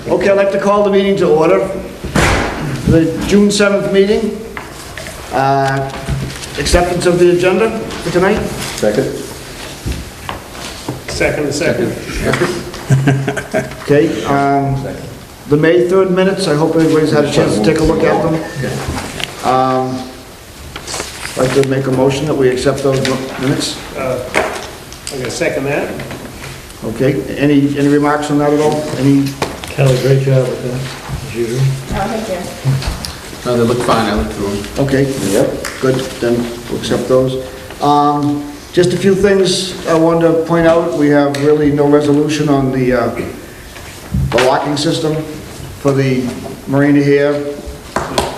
Okay, I'd like to call the meeting to order. The June 7th meeting. Acceptance of the agenda for tonight. Second. Second. Okay, the May 3rd minutes, I hope everybody's had a chance to take a look at them. I'd like to make a motion that we accept those minutes. I'm gonna second that. Okay, any remarks on that at all? Any? Kelly, great job with that, as usual. Thank you. No, they look fine, I looked through them. Okay, good, then we'll accept those. Just a few things I wanted to point out. We have really no resolution on the locking system for the marina here,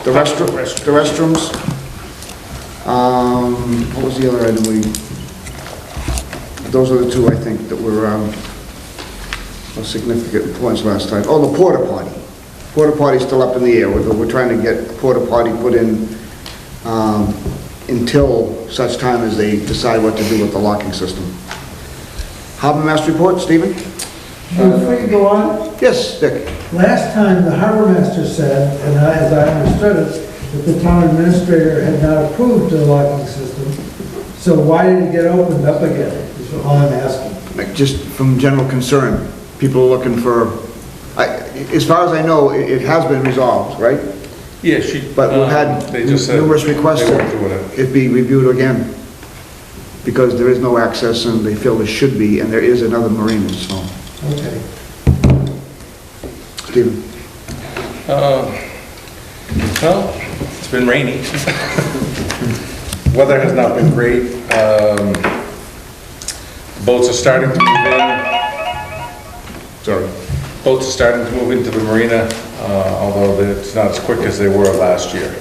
the restrooms. What was the other item those are the two, I think, that were of significant importance last time. Oh, the porta potty. Porta potty's still up in the air. We're trying to get porta potty put in until such time as they decide what to do with the locking system. Harbor Master report, Stephen? Before you go on, Yes, Dick. last time the harbor master said, and as I understood it, that the town administrator had not approved the locking system. So why did it get opened up again, is all I'm asking. Just from general concern, people are looking for, as far as I know, it has been resolved, right? Yeah, But we've had they just said numerous requests they that weren't doing it. it be reviewed again, because there is no access, and they feel there should be, and there is another marina, so. Okay. Stephen? Well, it's been rainy. Weather has not been great. Boats are starting to move in. Sorry. Boats are starting to move into the marina, although it's not as quick as they were last year.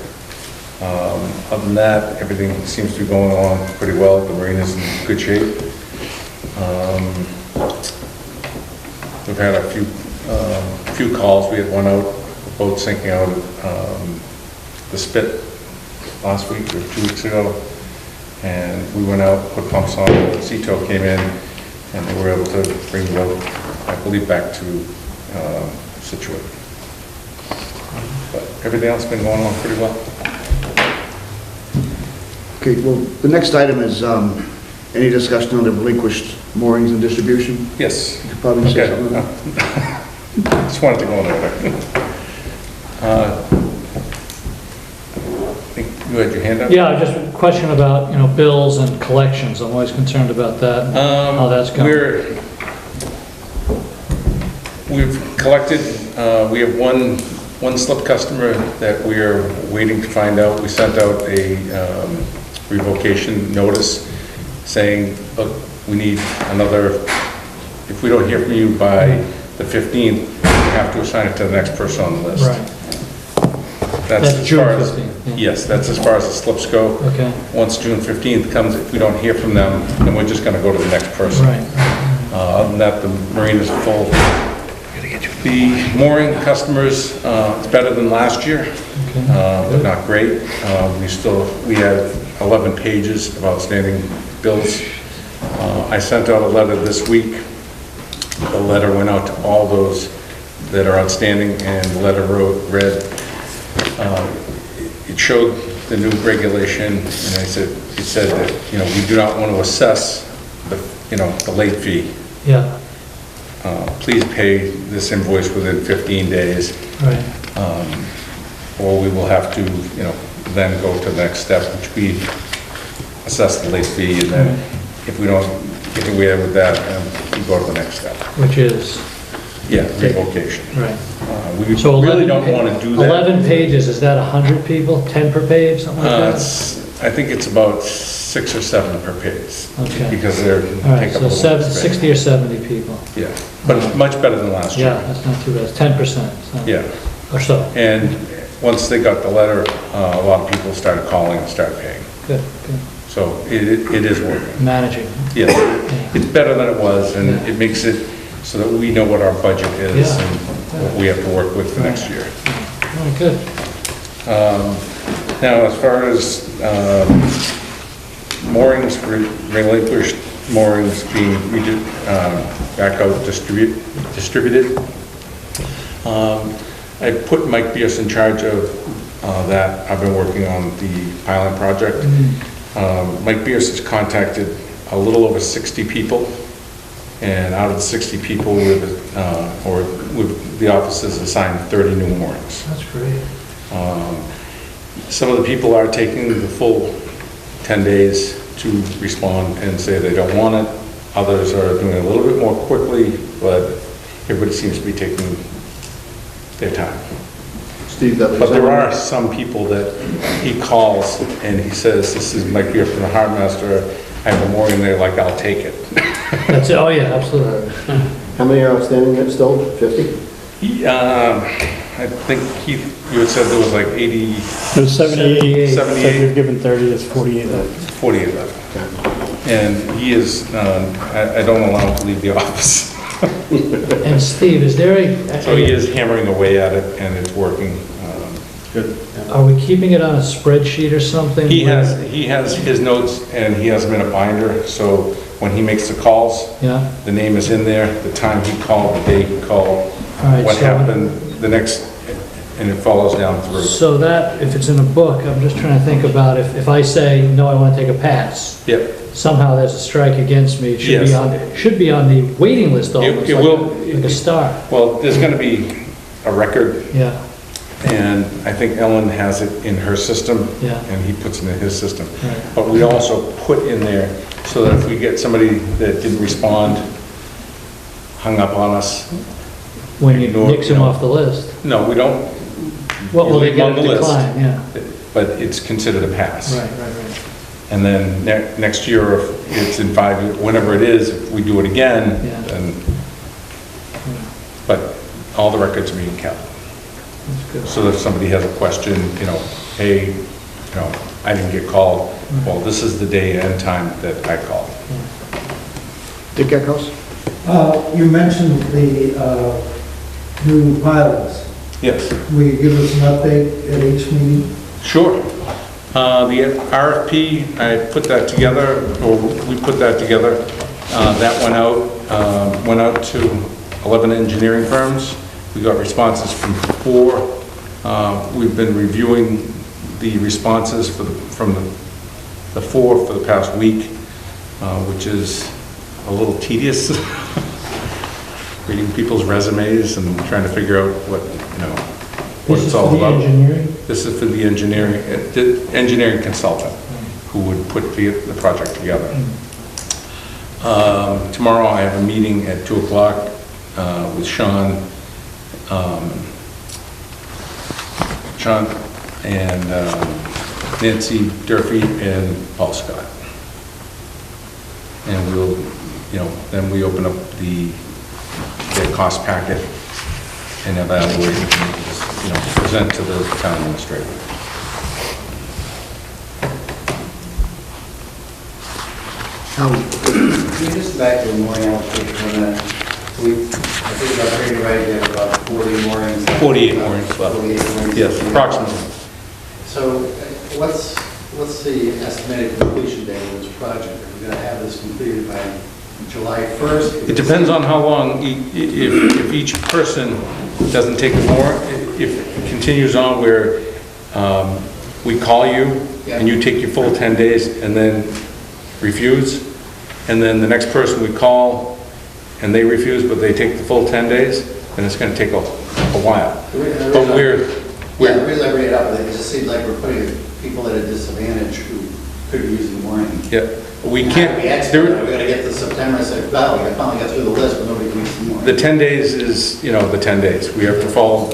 Other than that, everything seems to be going along pretty well. The marina's in good shape. We've had a few calls. We had one out, a boat sinking out the Spit last week or 2 weeks ago, and we went out, put pumps on. Scituate came in, and they were able to bring the boat, I believe, back to Scituate. But everything else has been going on pretty well. Okay, well, the next item is any discussion on the relinquished moorings and distribution? Yes. You could probably say Okay. something about that. Just wanted to go in there. I think you had your hand up? Yeah, just a question about, bills and collections. I'm always concerned about that, how that's going. We've collected, we have one slip customer that we're waiting to find out. We sent out a revocation notice saying, look, we need another, if we don't hear from you by the 15th, we have to assign it to the next person on the list. Right. That's as June far as, 15th. Yeah. yes, that's as far as the slips go. Okay. Once June 15th comes, if we don't hear from them, then we're just gonna go to the next person. Right. Other than that, the marina's full. The mooring customers, it's better than last year, but not great. We have 11 pages of outstanding bills. I sent out a letter this week. The letter went out to all those that are outstanding, and the letter read, it showed the new regulation, and it said that, we do not want to assess the late fee. Yeah. Please pay this invoice within 15 days. Right. Or we will have to, then go to the next step, which we assess the late fee, and then if we don't get away with that, we go to the next step. Which is? Yeah, revocation. Right. We So really don't want to do that. 11 pages, is that 100 people? 10 per page, something like that? I think it's about 6 or 7 per page. Okay. Because they're All right, take up so a lot of space. 60 or 70 people. Yeah, but it's much better than last year. Yeah, that's not too bad. It's 10%. So. Yeah. Or so. And once they got the letter, a lot of people started calling and started paying. Good, good. So it is working. Managing. Yes, it's better than it was, and it makes it so that we know what our budget is Yeah. and what we have to work with for next year. All right, good. Now, as far as moorings, relinquished moorings being back out distributed, I put Mike Pierce in charge of that. I've been working on the piling project. Mike Pierce has contacted a little over 60 people, and out of the 60 people, the office has assigned 30 new moorings. That's great. Some of the people are taking the full 10 days to respond and say they don't want it. Others are doing it a little bit more quickly, but everybody seems to be taking their time. Steve, that But there are some people that he calls and he says, this is Mike Beer from the Harbor Master, I have a mooring there, like, I'll take it. That's it, oh yeah, absolutely. How many are outstanding there still? 50? I think Keith, you had said there was like 80, It was 78, so 78. we've given 30, that's 48 left. 48 left. And he is, I don't allow him to leave the office. And Steve, is there a... So he is hammering away at it and it's working. Are we keeping it on a spreadsheet or something? He has his notes and he has them in a binder, so when he makes the calls, Yeah, the name is in there, the time he called, the day he called, all right. what so- happened, the next, and it follows down through. So that, if it's in a book, I'm just trying to think about if I say, no, I want to take a pass, Yep, somehow there's a strike against me, it Yes. should be on the waiting list almost, It like will- like a star. well, there's gonna be a record, Yeah, and I think Ellen has it in her system, yeah, and he puts it in his system. right. But we also put in there, so that if we get somebody that didn't respond, hung up on us, When you Ignore- nix them off the list. no, we don't, Well, You they leave get on a the list. decline, yeah. but it's considered a pass. Right, right, And then next year, if it's in 5 years, whenever it is, if we do it again, Yeah. then, but all the records are being kept. that's good. So if somebody has a question, hey, I didn't get called, well, this is the day and time that I called. Dick Eckhouse? You mentioned the new pilots. Yes. Will you give us an update at each meeting? Sure. The RFP, I put that together, or we put that together. That went out to 11 engineering firms. We got responses from 4. We've been reviewing the responses from the 4 for the past week, which is a little tedious. Reading people's resumes and trying to figure out what it's all about. This is for the engineering? This is for the engineering consultant who would put the project together. Tomorrow I have a meeting at 2 o'clock with Sean and Nancy Durfee and Paul Scott. And we'll, then we open up their cost packet and evaluate, present to the town administrator. Can you just back to the mooring allocation for a minute? I think if I'm reading right, we have about 40 moorings. 48 moorings left. 48 moorings. Yes, approximately. So what's the estimated completion date of this project? Are we going to have this completed by July 1st? It depends on how long, if each person doesn't take more, if it continues on where we call you and you take your full 10 days and then refuse, and then the next person we call and they refuse, but they take the full 10 days, then it's going to take a while. But the reason I bring it up, it just seems like we're putting people at a disadvantage who could be using mooring. Yeah, we can't, We're going to get to September and say, well, we finally got through the list, but nobody can use the mooring. the 10 days is, the 10 days. We have to follow,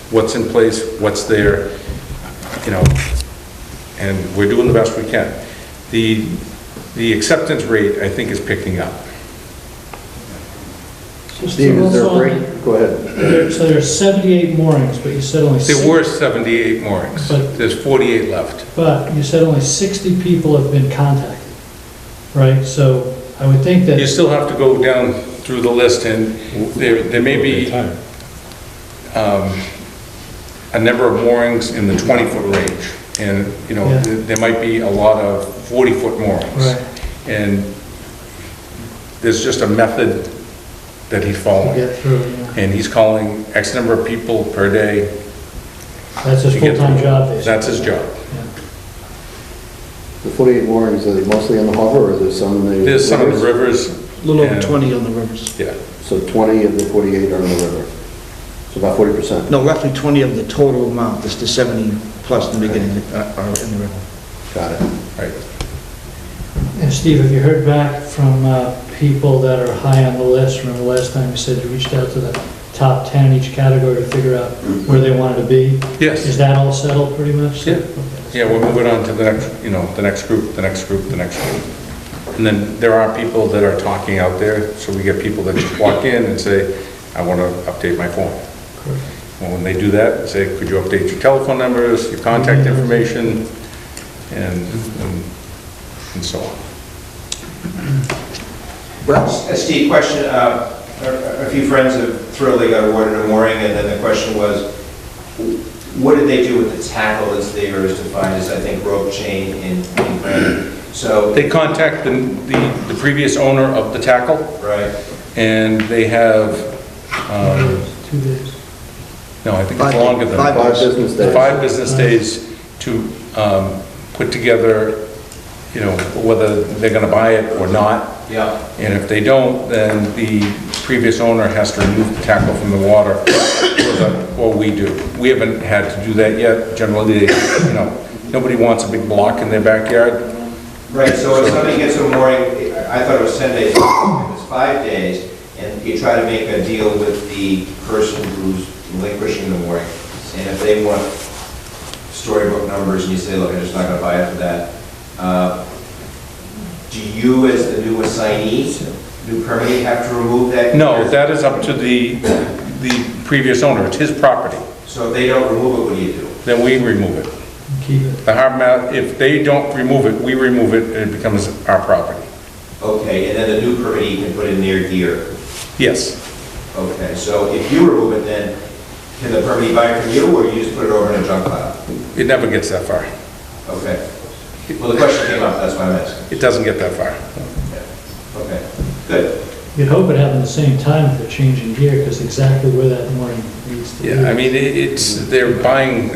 what's in place, what's there, and we're doing the best we can. The acceptance rate, I think, is picking up. Steve, is there a break? Go ahead. So there's 78 moorings, but you said only... There were 78 moorings. But- There's 48 left. But you said only 60 people have been contacted, right? So I would think You that, still have to go down through the list, and there may be a number of moorings in the 20-foot range. And, Yeah. there might be a lot of 40-foot moorings. right, And there's just a method that he's following. Get through, yeah. And he's calling X number of people per day. That's his to get full-time through. job, basically. That's his job. The 48 moorings, are they mostly on the harbor, or is there some in the? There's some of the rivers? rivers. A little over and- 20 on the rivers. Yeah. So 20 of the 48 are in the river. So about 40%. No, roughly 20 of the total amount, this the 70 plus in the beginning are in the river. Got it. Right. And Steve, have you heard back from people that are high on the list? Remember last time you said you reached out to the top 10 in each category to figure out where they wanted to be? Yes. Is that all settled pretty much? Yeah. Okay. Yeah, we're moving on to the next, the next group, the next group, the next group. And then there are people that are talking out there, so we get people that just walk in and say, I want to update my form. Well, when they do that, say, could you update your telephone numbers, your contact information, and so on. Steve, question, a few friends have thrilled they got awarded a mooring, and then the question was, what did they do with the tackle that's there as defined as, I think, rope, chain, and granite? So, They contact the previous owner of the tackle, right, and they have, 2 days. no, I think it's longer than that. 5 business days. 5 business days to put together, whether they're gonna buy it or not. yeah, And if they don't, then the previous owner has to remove the tackle from the water, or we do. We haven't had to do that yet. Generally, nobody wants a big block in their backyard. right, so if somebody gets a mooring, I thought it was 10 days, it was 5 days, and you try to make a deal with the person who's relinquishing the mooring, and if they want storybook numbers, and you say, look, I'm just not gonna buy it for that, do you, as the new assignee, new permittee, have to remove that? No, that is up to the previous owner. It's his property. So if they don't remove it, what do you do? Then we remove it. Keep it. The harbor master, if they don't remove it, we remove it, and it becomes our property. Okay, and then the new permittee can put in their gear. Yes. Okay, so if you remove it, then can the permittee buy it from you, or you just put it over in a junk pile? It never gets that far. Okay. Well, the question came up, that's why I'm asking. It doesn't get that far. Okay, good. You'd hope it happened at the same time if they're changing gear, because exactly where that mooring needs to be. Yeah, I mean, they're buying,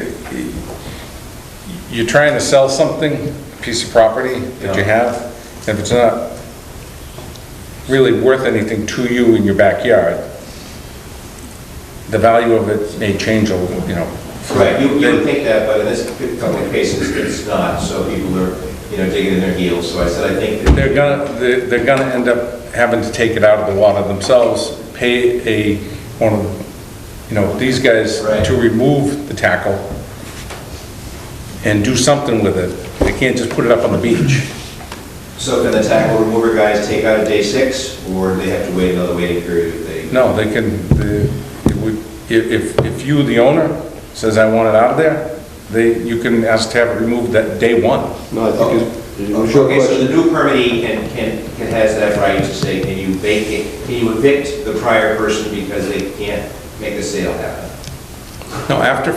you're trying to sell something, a piece of property that you have, and if it's not really worth anything to you in your backyard, the value of it may change a little, Right, you would think that, but in this couple of cases, it's not, so people are, digging in their heels, so I said, I think that... they're gonna end up having to take it out of the water themselves, pay one of, these guys Right. to remove the tackle and do something with it. They can't just put it up on the beach. So can the tackle remover guys take out a day 6, or they have to wait another waiting period if they... No, they can, if you, the owner, says I want it out of there, you can ask to have it removed that day 1. No, I think it was your Okay, so question. the new permittee has that right to say, can you evict the prior person because they can't make the sale happen? No, after,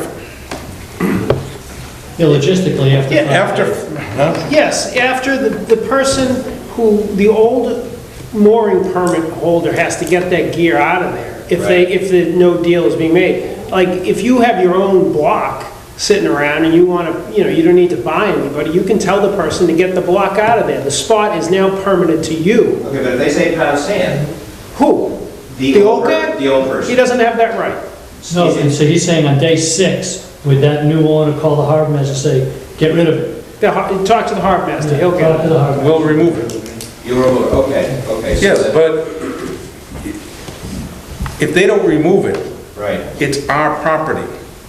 Yeah, logistically, after. Yeah, 5 days. huh? Yes, after the person who, the old mooring permit holder has to get that gear out of there, if the no deal is being made. Like, if you have your own block sitting around and you want to, you don't need to buy anybody, you can tell the person to get the block out of there. The spot is now permitted to you. Okay, but if they say pound sand, Who? the old guy? The old person. He doesn't have that right. No, and so he's saying on day 6, would that new owner call the harbor master and say, get rid of it? Talk to the harbor master, he'll get Talk to it. the harbor master. We'll remove it. You remove it, okay. So Yes, then- but if they don't remove it, Right. it's our property.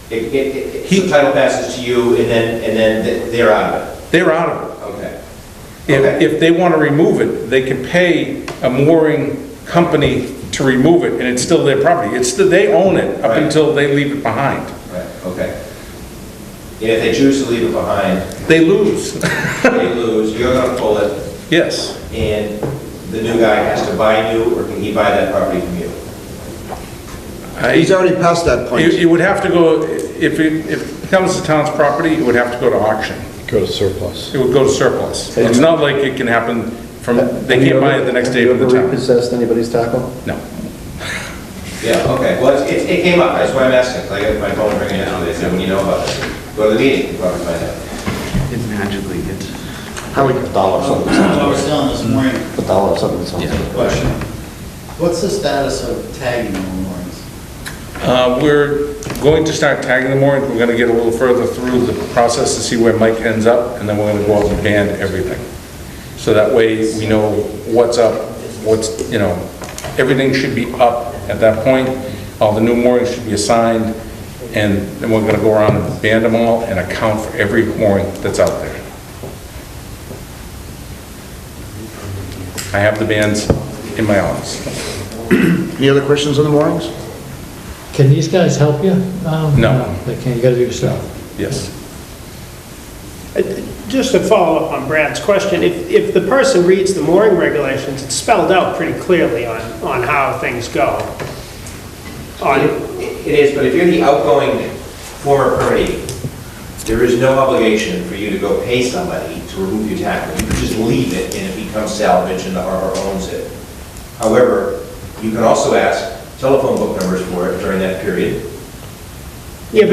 The title passes to you, and then they're out of it. They're out of it. Okay. If they want to remove it, they can pay a mooring company to remove it, and it's still their property. They own it up Right. until they leave it behind. Right, okay. And if they choose to leave it behind, They lose. they lose, you're gonna pull it, Yes. and the new guy has to buy new, or can he buy that property from you? He's already past that point. It would have to go, if it becomes the town's property, it would have to go to auction. Go to surplus. It would go to surplus. It's not like it can happen from, they can't buy it the next day Have from the you ever town. repossessed anybody's tackle? No. Yeah, okay, well, it came up, that's why I'm asking, 'cause I got my phone ringing now, they said, when you know about this, go to the meeting, you probably find out. It magically gets. How we, $1 something. I was telling this morning, $1 something something. question. What's the status of tagging on moorings? We're going to start tagging the moorings. We're gonna get a little further through the process to see where Mike ends up, and then we're gonna go out and band everything. So that way we know what's up, everything should be up at that point. All the new moorings should be assigned, and then we're gonna go around and band them all and account for every mooring that's out there. I have the bands in my office. any other questions on the moorings? Can these guys help you? No. They can't, you gotta do it yourself. Yes. Just to follow up on Brad's question, if the person reads the mooring regulations, it's spelled out pretty clearly on how things go. It is, but if you're the outgoing former permittee, there is no obligation for you to go pay somebody to remove your tackle. You can just leave it and it becomes salvage and the harbor owns it. However, you can also ask telephone book numbers for it during that period. Yeah,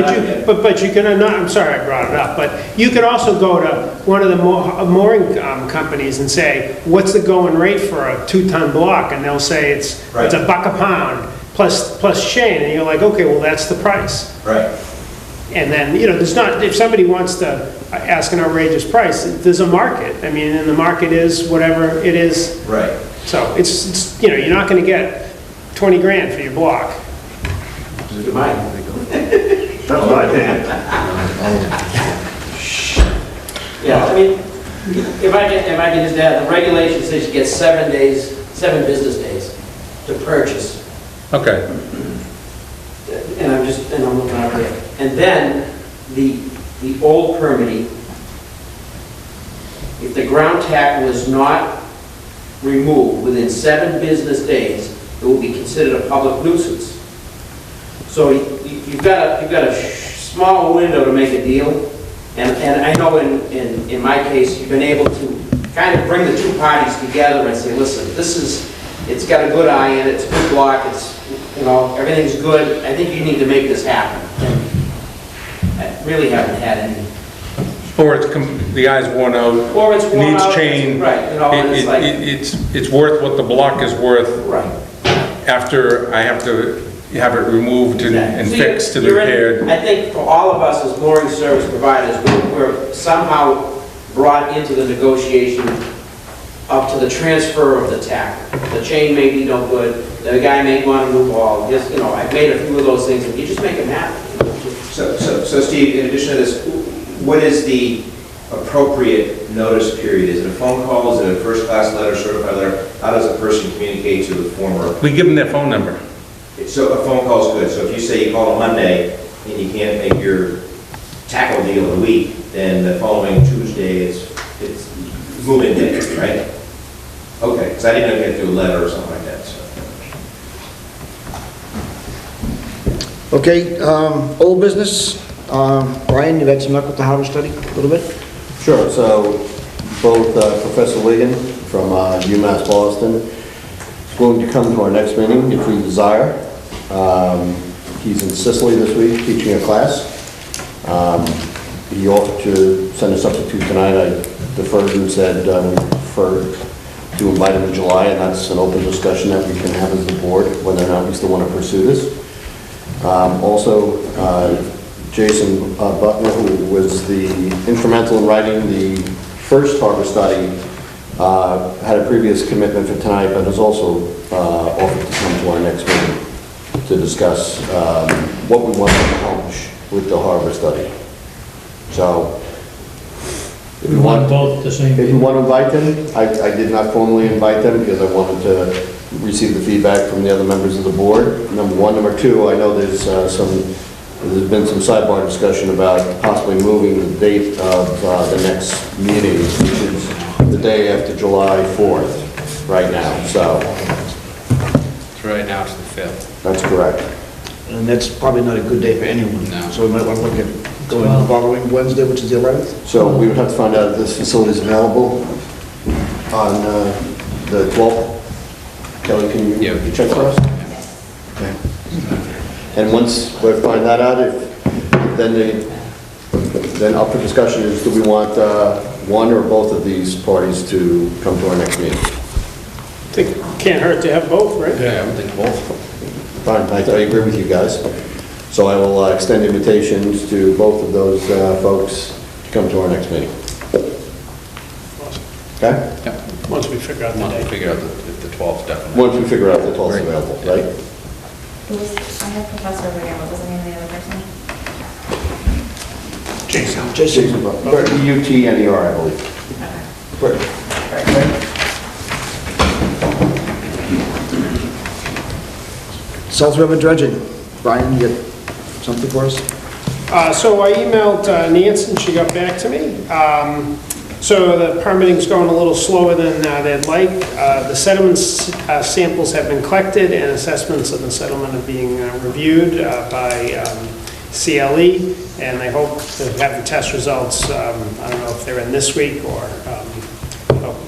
but you can, I'm sorry I brought it up, but you can also go to one of the mooring companies and say, what's the going rate for a 2-ton block? And they'll say it's Right. $1 a pound plus chain, and you're like, okay, well, that's the price. Right. And then, there's not, if somebody wants to ask an outrageous price, there's a market. I mean, and the market is whatever it is. Right. So it's you're not gonna get 20 grand for your block. That's my opinion. Yeah, I mean, if I can just add, the regulation says you get 7 business days to purchase. Okay. And I'm looking out here. And then, the old permittee, if the ground tackle is not removed within 7 business days, it will be considered a public nuisance. So you've got a small window to make a deal, and I know in my case, you've been able to kind of bring the two parties together and say, listen, it's got a good eye in it, it's a good block, everything's good, I think you need to make this happen. And I really haven't had any. Or the eye's worn out. Or it's worn needs out, chain. right, and it's like. It's worth what the block is worth. Right. After I have to have it removed and So fixed and you're in- repaired. I think for all of us as mooring service providers, we're somehow brought into the negotiation up to the transfer of the tackle. The chain may be no good, the guy may want a new ball, I've made a few of those things, and you just make them happen. So Steve, in addition to this, what is the appropriate notice period? Is it a phone call, is it a first-class letter, certified letter? How does a person communicate to the former? We give them their phone number. So a phone call is good. So if you say you call on Monday and you can't make your tackle deal in a week, then the following Tuesday it's move-in day, right? Okay, because I didn't know if you had to do a letter or something like that, so. Okay, old business. Brian, you've had some luck with the harbor study a little bit? Sure, so both Professor Wigan from UMass Boston is going to come to our next meeting if we desire. He's in Sicily this week teaching a class. He offered to send a substitute tonight. I deferred and said we prefer to invite him in July, and that's an open discussion that we can have as the board, whether or not we still want to pursue this. Also, Jason Butler, who was the instrumental in writing the first harbor study, had a previous commitment for tonight, but has also offered to come to our next meeting to discuss what we want to accomplish with the harbor study. So, if We want both at the same if you meeting. want to invite them, I did not formally invite them because I wanted to receive the feedback from the other members of the board, number one. Number two, I know there's been some sidebar discussion about possibly moving the date of the next meeting, which is the day after July 4th, right now, so. It's right now, it's the 5th. That's correct. And that's probably not a good day for anyone. No. So we might want to look at going the following Wednesday, which is the 11th. So we would have to find out if this facility is available on the 12th. Kelly, can you Yeah. check for us? Okay. And once we find that out, then up for discussion is, do we want one or both of these parties to come to our next meeting? I think it can't hurt to have both, right? Yeah, I would think both. Fine, I agree with you guys. So I will extend invitations to both of those folks to come to our next meeting. Okay? Yeah. Once we figure out the Once we date. figure out if the 12th definitely. Once we figure out the 12th available, right? Who was, I had Professor over here, what was the name of the other person? Jason. Jason, UTNER, I believe. Okay. South River dredging. Brian, you get something for us? So I emailed Nancy, and she got back to me. So the permitting's going a little slower than they'd like. The sediment samples have been collected, and assessments of the settlement are being reviewed by CLE, and I hope to have the test results, I don't know if they're in this week or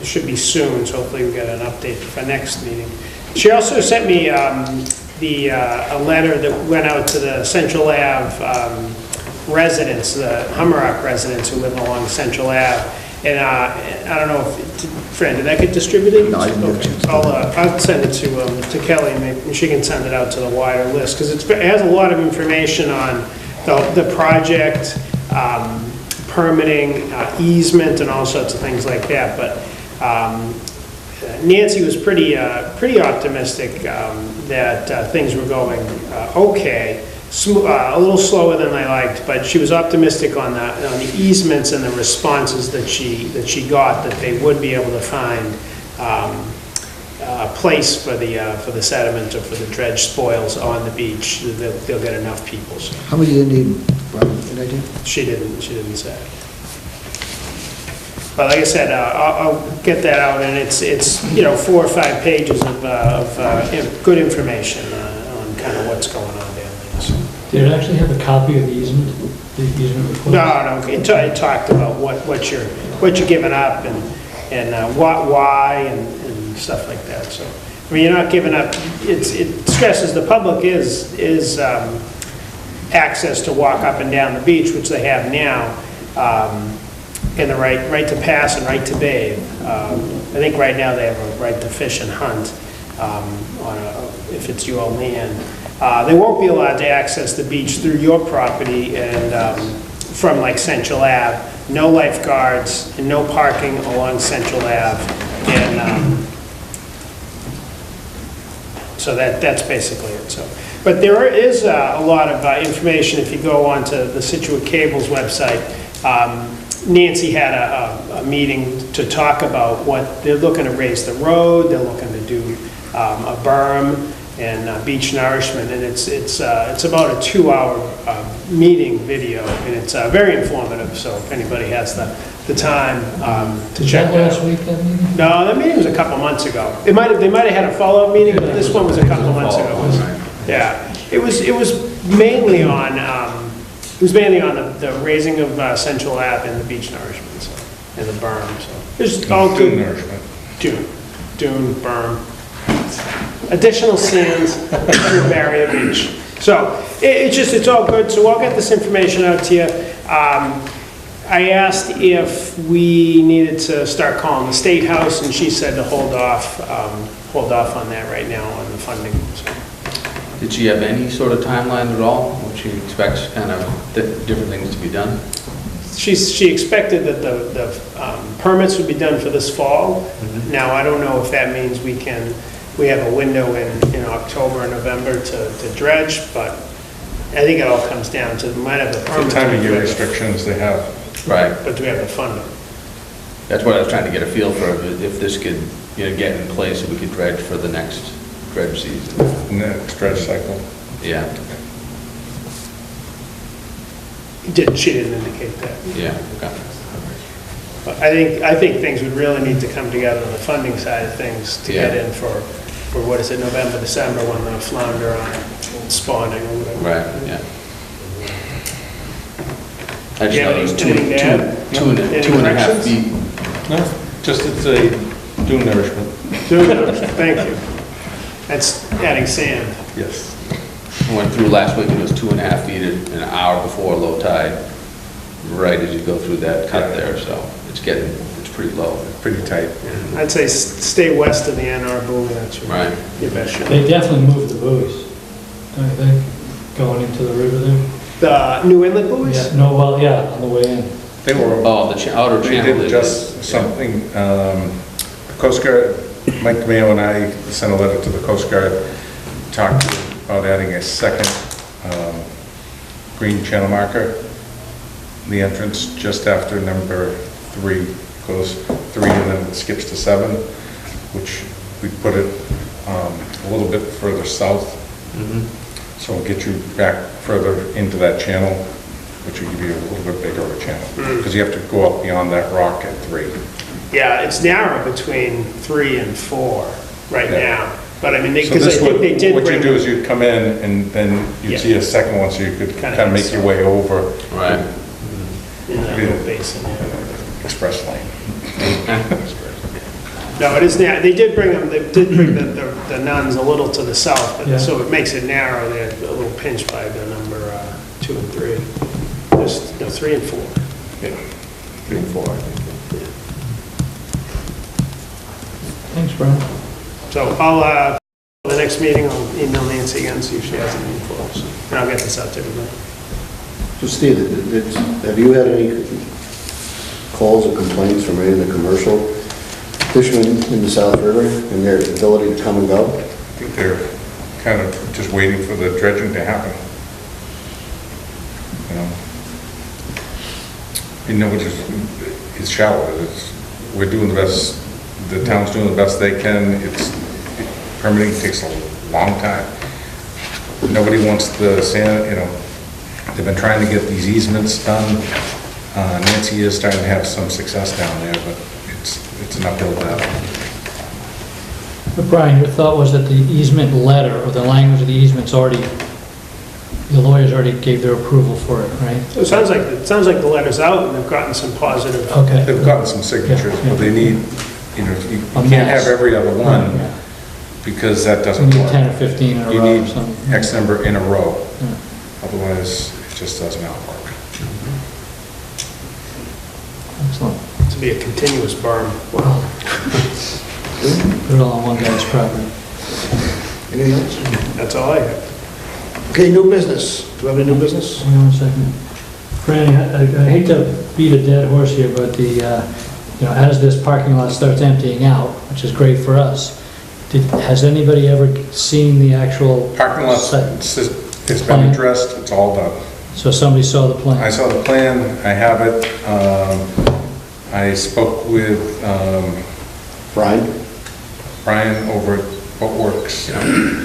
it should be soon, so hopefully we get an update for next meeting. She also sent me a letter that went out to the Central Ave residents, the Hummerock residents who live along Central Ave. And I don't know if, Fran, did that get distributed? No, I didn't get a chance. I'll send it to Kelly, and maybe she can send it out to the wider list, because it has a lot of information on the project, permitting, easement, and all sorts of things like that. But Nancy was pretty optimistic that things were going okay. A little slower than I liked, but she was optimistic on the easements and the responses that she got, that they would be able to find a place for the sediment or for the dredge spoils on the beach. They'll get enough people. So. How many do you need, Brian? Any idea? She didn't say. But like I said, I'll get that out, and it's 4 or 5 pages of good information on kind of what's going on there. Did it actually have a copy of the easement request? No, it talked about what you're giving up and why and stuff like that. So, I mean, you're not giving up. It stresses the public is access to walk up and down the beach, which they have now, and the right to pass and right to bathe. I think right now they have a right to fish and hunt if it's your land. They won't be allowed to access the beach through your property and from like Central Ave. No lifeguards and no parking along Central Ave. And so that's basically it. So, but there is a lot of information if you go onto the Scituate Cable's website. Nancy had a meeting to talk about what they're looking to raise the road. They're looking to do a berm and beach nourishment, and it's about a 2-hour meeting video, and it's very informative. So if anybody has the time to check that out. Last week, that meeting? No, that meeting was a couple months ago. They might have had a follow-up meeting, but this one was a couple months ago. Yeah, it was mainly on the raising of Central Ave and the beach nourishment, so, and the berm. So it's all good. Dune nourishment. Dune, berm. Additional sands through Barrier Beach. So it's all good. So I'll get this information out to you. I asked if we needed to start calling the State House, and she said to hold off on that right now on the funding. So. Did she have any sort of timeline at all? What she expects kind of different things to be done? She expected that the permits would be done for this fall. Mm-hmm. Now, I don't know if that means we have a window in October or November to dredge, but I think it all comes down to, we might have the permits. The time of year restrictions they have. Right. But do we have the funding? That's what I was trying to get a feel for, if this could get in place so we could dredge for the next dredge season. Next dredge cycle. Yeah. She didn't indicate that. Yeah, okay. But I think things would really need to come together on the funding side of things to get in for what is it, November, December, when the flounder are spawning or whatever. Right, yeah. I just Yeah, thought it was two and a half feet. No, just it's a dune nourishment. Dune nourishment, thank you. That's adding sand. Yes. I went through last week, and it was 2.5 feet an hour before low tide, right as you go through that cut there, so it's pretty low. Pretty tight. I'd say stay west of the Ann Arbor buoy, that's your best shot. They definitely moved the buoys, don't you think, going into the river there? The new inlet buoys? Yeah, no, well, yeah, on the way in. They were, Oh, the outer they channel. did just something, the Coast Guard, Mike Mayo and I sent a letter to the Coast Guard, talked about adding a second green channel marker. The entrance just after number 3 goes 3 and then it skips to 7, which we put it a little bit further south. So it'll get you back further into that channel, which will give you a little bit bigger of a channel. Because you have to go up beyond that rock at 3. Yeah, it's narrow between 3 and 4 right now. But I mean, So because I this think would, they did what you bring do is you'd come in and then you'd see a second one, so you could kind of make your way over. Right. in that little basin there. Express lane. No, it is now, they did bring the nuns a little to the south, Yeah. but so it makes it narrow there, a little pinched by the number 2 and 3. There's, no, 3 and 4. Yeah, 3 and 4, I think. Thanks, Brian. So I'll, for the next meeting, I'll email Nancy again, see if she has anything for us. And I'll get this out to everybody. So Steve, have you had any calls or complaints from any of the commercial fishermen in the South River and their ability to come and go? I think they're kind of just waiting for the dredging to happen. You know, it's shallow. We're doing the best, the town's doing the best they can. Permitting takes a long time. Nobody wants the sand, they've been trying to get these easements done. Nancy is starting to have some success down there, but it's an uphill battle. But Brian, your thought was that the easement letter, or the language of the easement's already, the lawyers already gave their approval for it, right? So it sounds like the letter's out and they've gotten some positive. Okay. They've gotten some signatures, Yeah, yeah. but they need, you A can't mass. have every other one Yeah. because that We doesn't need work. 10 or 15 in a You row or need something. X number in a row. Yeah. Otherwise, it just does not work. Excellent. To be a continuous berm. Wow. Put it all on one guy's property. Anything else? That's all I have. Okay, new business. Do we have any new business? Hang on a second. Franny, I hate to beat a dead horse here, but as this parking lot starts emptying out, which is great for us, has anybody ever seen the actual Parking lot, site? it's been addressed, it's all done. So somebody saw the plan? I saw the plan, I have it. I spoke with Brian over at Boatworks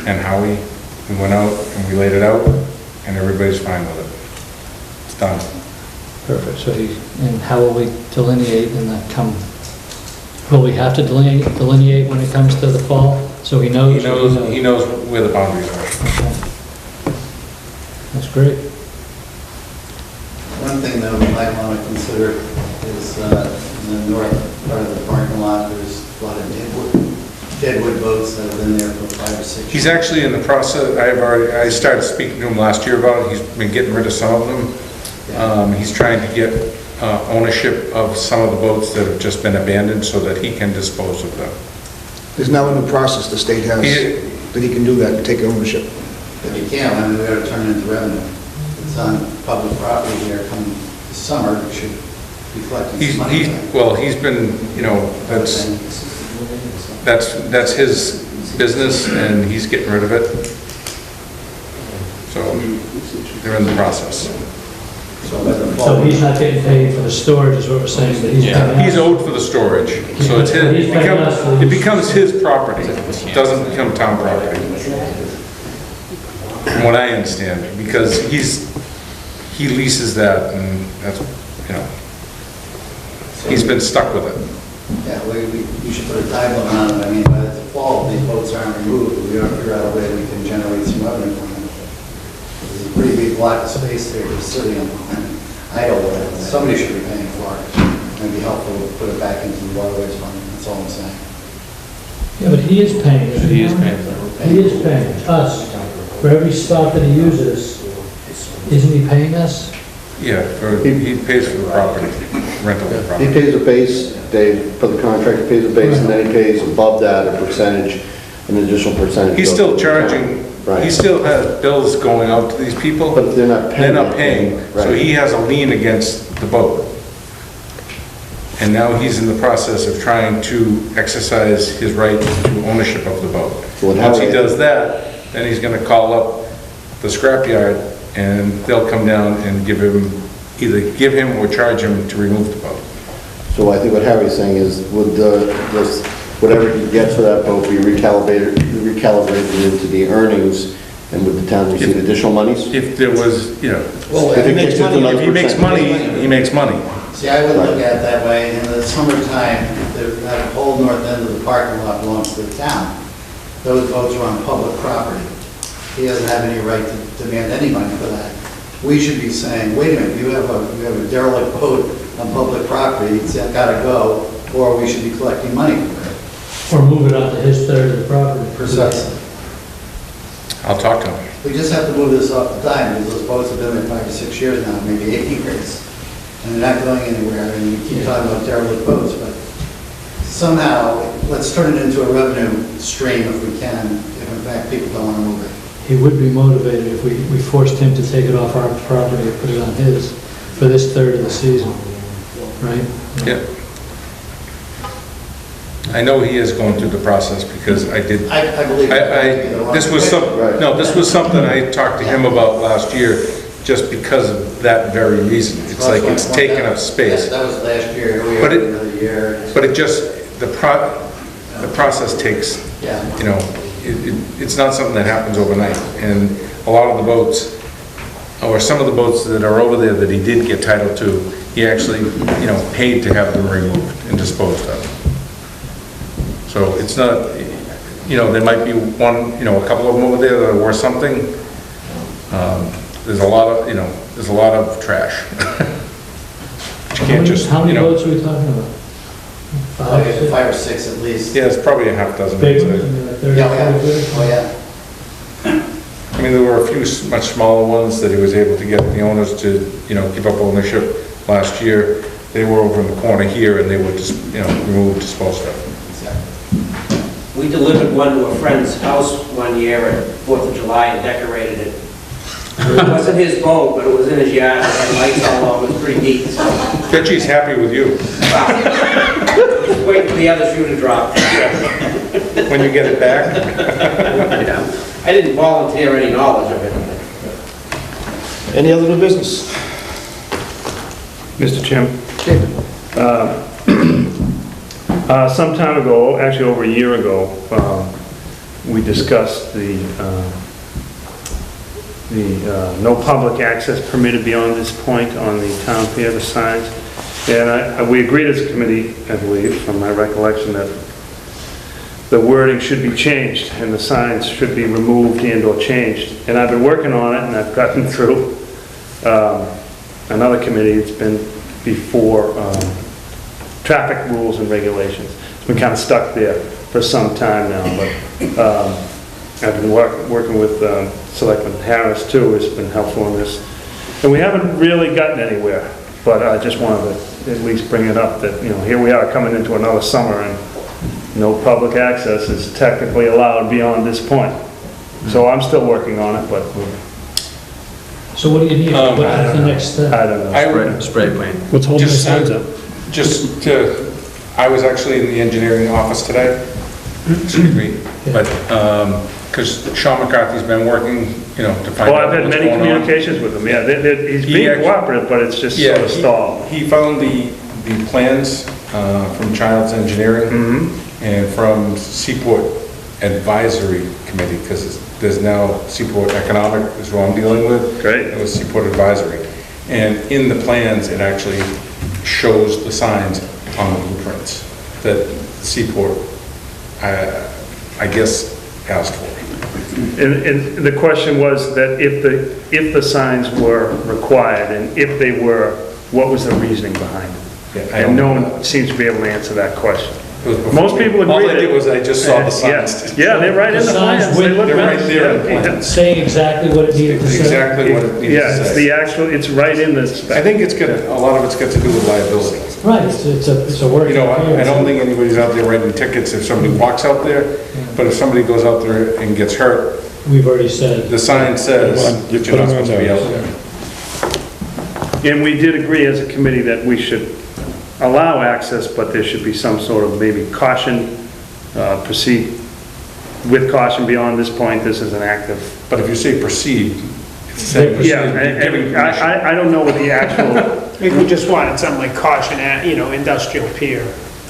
and Howie. We went out and we laid it out, and everybody's fine with it. It's done. Perfect. So and how will we delineate in that come? Will we have to delineate when it comes to the fall, so he knows? He knows where the boundaries are. Okay. That's great. One thing that we might want to consider is in the north part of the parking lot, there's a lot of deadwood boats that have been there for 5 or 6 years. He's actually in the process, I started speaking to him last year about it. He's been getting rid of some of them. He's trying to get ownership of some of the boats that have just been abandoned so that he can dispose of them. There's now a new process the state has that he can do that and take ownership. If you can, I mean, we ought to turn it into revenue. It's on public property here come the summer, it should be collecting some money. He's been, that's his business and he's getting rid of it. So they're in the process. So he's not getting paid for the storage, is what we're saying, but he's paying us? He's owed for the storage, so it's his, it becomes his property. It doesn't become town property. From what I understand, because he leases that and that's, he's been stuck with it. Yeah, we should put a time limit on it. I mean, by the fall, these boats aren't removed, we ought to figure out a way we can generate some revenue from them. There's a pretty big block of space there for sitting on. Idle, somebody should be paying for it. It'd be helpful to put it back into the Waterways fund, that's all I'm saying. Yeah, but he is paying. He is paying for it. He is paying us. for every spot that he uses, isn't he paying us? Yeah, he pays for the property, rental of the He property. pays a base, Dave, for the contract, he pays a base, and then he pays above that a percentage, an additional percentage. He's goes still to the town. charging, Right. he still has bills going out to these people. But they're not paying. They're not paying, so Right. he has a lien against the boat. And now he's in the process of trying to exercise his right to ownership of the boat. So what Once he Howard- does that, then he's gonna call up the scrapyard, and they'll come down and either give him or charge him to remove the boat. So I think what Harry's saying is, would whatever he gets for that boat be recalibrated into the earnings, and would the town receive additional monies? If there was, Well, If he makes money, if he makes money, he makes money. See, I would look at it that way, in the summertime, that whole north end of the parking lot belongs to the town. Those boats are on public property. He doesn't have any right to demand any money for that. We should be saying, wait a minute, you have a derelict boat on public property, it's gotta go, or we should be collecting money for it. Or move it onto his third of the property? Precisely. I'll talk to him. We just have to move this off the time, because those boats have been there 5 or 6 years now, maybe 8 years. And they're not going anywhere, and we keep talking about derelict boats, but somehow, let's turn it into a revenue stream if we can, if in fact people don't want to move it. He would be motivated if we forced him to take it off our property and put it on his for this third of the season, right? Yeah. I know he is going through the process because I did. I believe. This was something I talked to him about last year, just because of that very reason. It's like it's taken up space. That was last year, we But had it- another year. But it just, the process takes, Yeah. it's not something that happens overnight. And a lot of the boats, or some of the boats that are over there that he did get title to, he actually, paid to have them removed and disposed of. So it's not, there might be one, a couple of them over there that are worth something. There's a lot of trash. But you can't just, How many boats are we talking about? Okay, 6? 5 or 6 at least. Yeah, it's probably a half dozen. Big ones, I mean, like 30, Yeah, oh, yeah. 40? Oh, yeah. I mean, there were a few much smaller ones that he was able to get the owners to, give up ownership last year. They were over in the corner here, and they were just, removed, disposed of. We delivered one to a friend's house one year at 4th of July and decorated it. It wasn't his boat, but it was in his yard, it had lights all over, it was pretty neat, so. Bet she's happy with you Just wait for the other shoe to drop. when you get it back. I didn't volunteer any knowledge of it. Any other new business? Mr. Chairman. Some time ago, actually over a year ago, we discussed the no public access permitted beyond this point on the town pier, the signs. And we agreed as a committee, I believe, from my recollection, that the wording should be changed and the signs should be removed and or changed. And I've been working on it and I've gotten through another committee. It's been before traffic rules and regulations. It's been kind of stuck there for some time now, but I've been working with Selectman Harris too, who's been helpful in this. And we haven't really gotten anywhere, but I just wanted to at least bring it up that, here we are coming into another summer and no public access is technically allowed beyond this point. So I'm still working on it, but So what do you need? What's the next step? I don't know. Spray paint. What's holding the signs up? I was actually in the engineering office today, excuse me, but, because Sean McCarthy's been working, to find Well, out I've had what's many going on. communications with him, yeah. He's He being actually- cooperative, but it's just sort of stalled. He found the plans from Child's Engineering and from Seaport Advisory Committee, because there's now Seaport Economic is who I'm dealing with. Great. It was Seaport Advisory. And in the plans, it actually shows the signs on the blueprints that Seaport, I guess, asked for. And the question was that if the signs were required, and if they were, what was the reasoning behind it? Yeah, I And don't no know. one seems to be able to answer that question. It was before Most me. people agree All I that- did was I just saw the signs. Yeah, they're right in the signs plans. They with- look They're right nice. there in the Yeah. plans. Saying exactly what it needed to say. Exactly what it needs Yeah, to it's say. the actual, it's right in the I spec. think it's got, a lot of it's got to do with liability. Right, it's a work. You know, I don't think anybody's out there writing tickets if somebody walks out there, but if somebody goes out there and gets hurt, We've already said. the sign says You that you're not put 'em supposed to be on out there. there. And we did agree as a committee that we should allow access, but there should be some sort of maybe caution, proceed with caution beyond this point, this is an active. But if you say proceed, it's saying proceed, Yeah, you're giving and permission. I don't know what the actual, Maybe we just wanted something like caution at, industrial pier.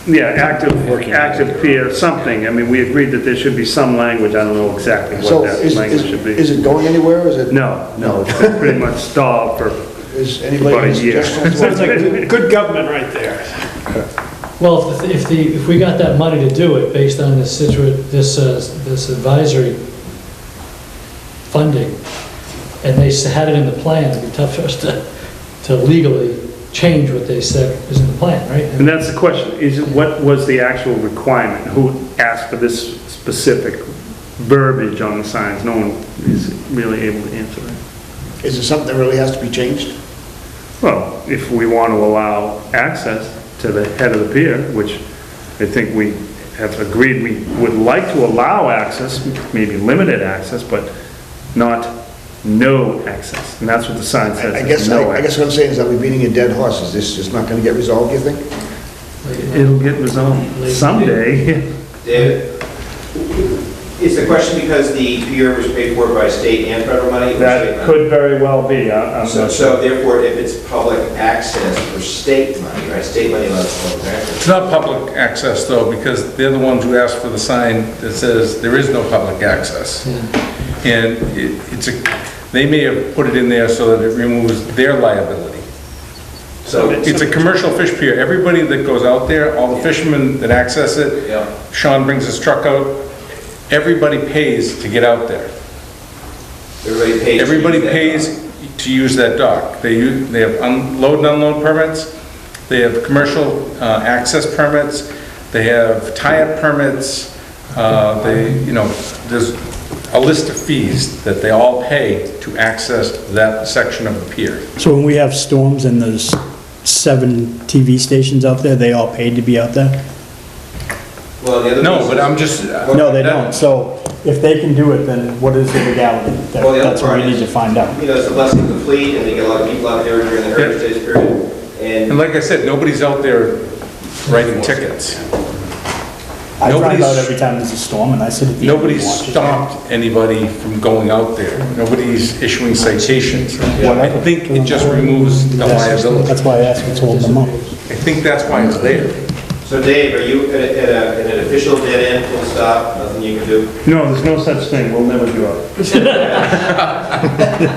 yeah, active peer, something. I mean, we agreed that there should be some language, I don't know exactly So what that language should be. is it going anywhere, is it? No, it's been pretty much stalled for Is anybody about a any year. suggestions? Sounds like good government right there. Well, if we got that money to do it, based on this Scituate, this advisory funding, and they had it in the plan, it'd be tough for us to legally change what they said is in the plan, right? And that's the question, what was the actual requirement? Who asked for this specific verbiage on the signs? No one is really able to answer that. Is it something that really has to be changed? Well, if we want to allow access to the head of the pier, which I think we have agreed we would like to allow access, maybe limited access, but not no access. And that's what the sign says. I guess no what I'm saying is that we're beating a dead horse. Is this just not going to get resolved, you think? It'll get resolved someday. David, is the question because the pier was paid for by state and federal money? or state That money? could very well be. I'm So not sure. therefore, if it's public access for state money, right, state money allows public access. It's not public access though, because they're the ones who asked for the sign that says there is no public access. And they may have put it in there so that it removes their liability. So it's a commercial fish pier. Everybody that goes out there, all the fishermen that access it, Yeah. Sean brings his truck out, everybody pays to get out there. Everybody pays. to Everybody use that pays to use that dock. They have unload and unload permits, they have commercial access permits, they have tie-up permits, there's a list of fees that they all pay to access that section of the pier. So when we have storms and there's 7 TV stations out there, they all paid to be out there? Well, the other No, piece but is- I'm just. No, they don't. So if they can do it, then what is the legality? Well, the other That's what we part need is- to find out. It's the blessing of the fleet, and they get a lot of people out there during the heritage days period. And And like I said, nobody's out there writing tickets. I drive Nobody's- out every time there's a storm and I sit at the end and Nobody's watch it. stopped anybody from going out there. Nobody's issuing citations. I Whatever. think it just removes the liability. That's why I asked what's holding them up. I think that's why it's there. so Dave, are you at an official dead end, full stop, nothing you can do? No, there's no such thing, we'll never give up.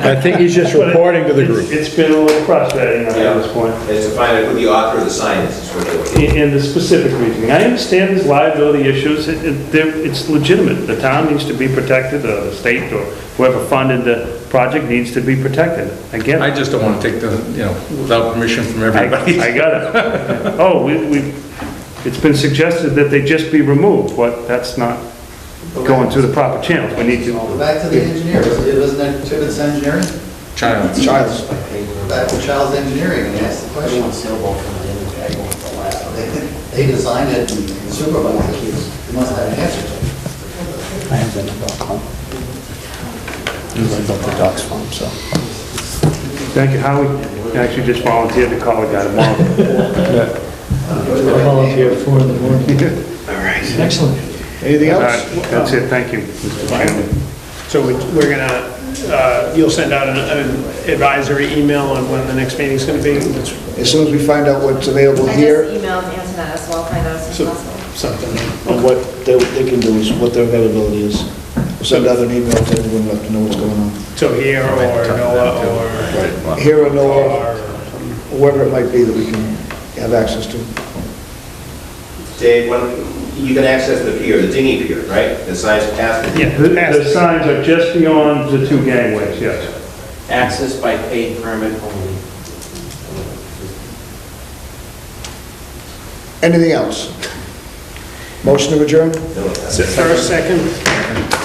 I think he's just reporting to the group. It's been a little frustrating at this point. It's to find out who the author of the sign is, is what they're looking In the specific reasoning. I understand there's liability issues, it's legitimate. The town needs to be protected, or the state, or whoever funded the project needs to be protected. I get I it. just don't want to take the, without permission from everybody. I got it. Oh, it's been suggested that they just be removed, but that's not going through the proper channels. We need to, Go back to the engineer, wasn't that Tibbetts Engineering? Child. Childs. Back to Child's Engineering, and asked the question. They designed it and supervised it, they must have an answer to it. I have that number, I'll call. I built the Docks farm, so. thank you. Howie actually just volunteered to call a guy tomorrow. I volunteer for the board. All right. Excellent. Anything All else? right, that's it, thank you, Mr. Chairman. So we're gonna, you'll send out an advisory email on when the next meeting's gonna be? As soon as we find out what's available I here, just emailed Antoinette as well, find out as soon as possible. Something. and what they can do is, what their availability is. We'll send out an email to everyone, let them know what's going on. So here, or NOAA, Here or or, nowhere, wherever it might be that we can have access to. for. Dave, you can access the pier, the dinghy pier, right? The sign's past the. Yeah, the signs are just beyond the 2 gangways, yes. Access by paid permit only. Anything else? Motion to adjourn? First, second?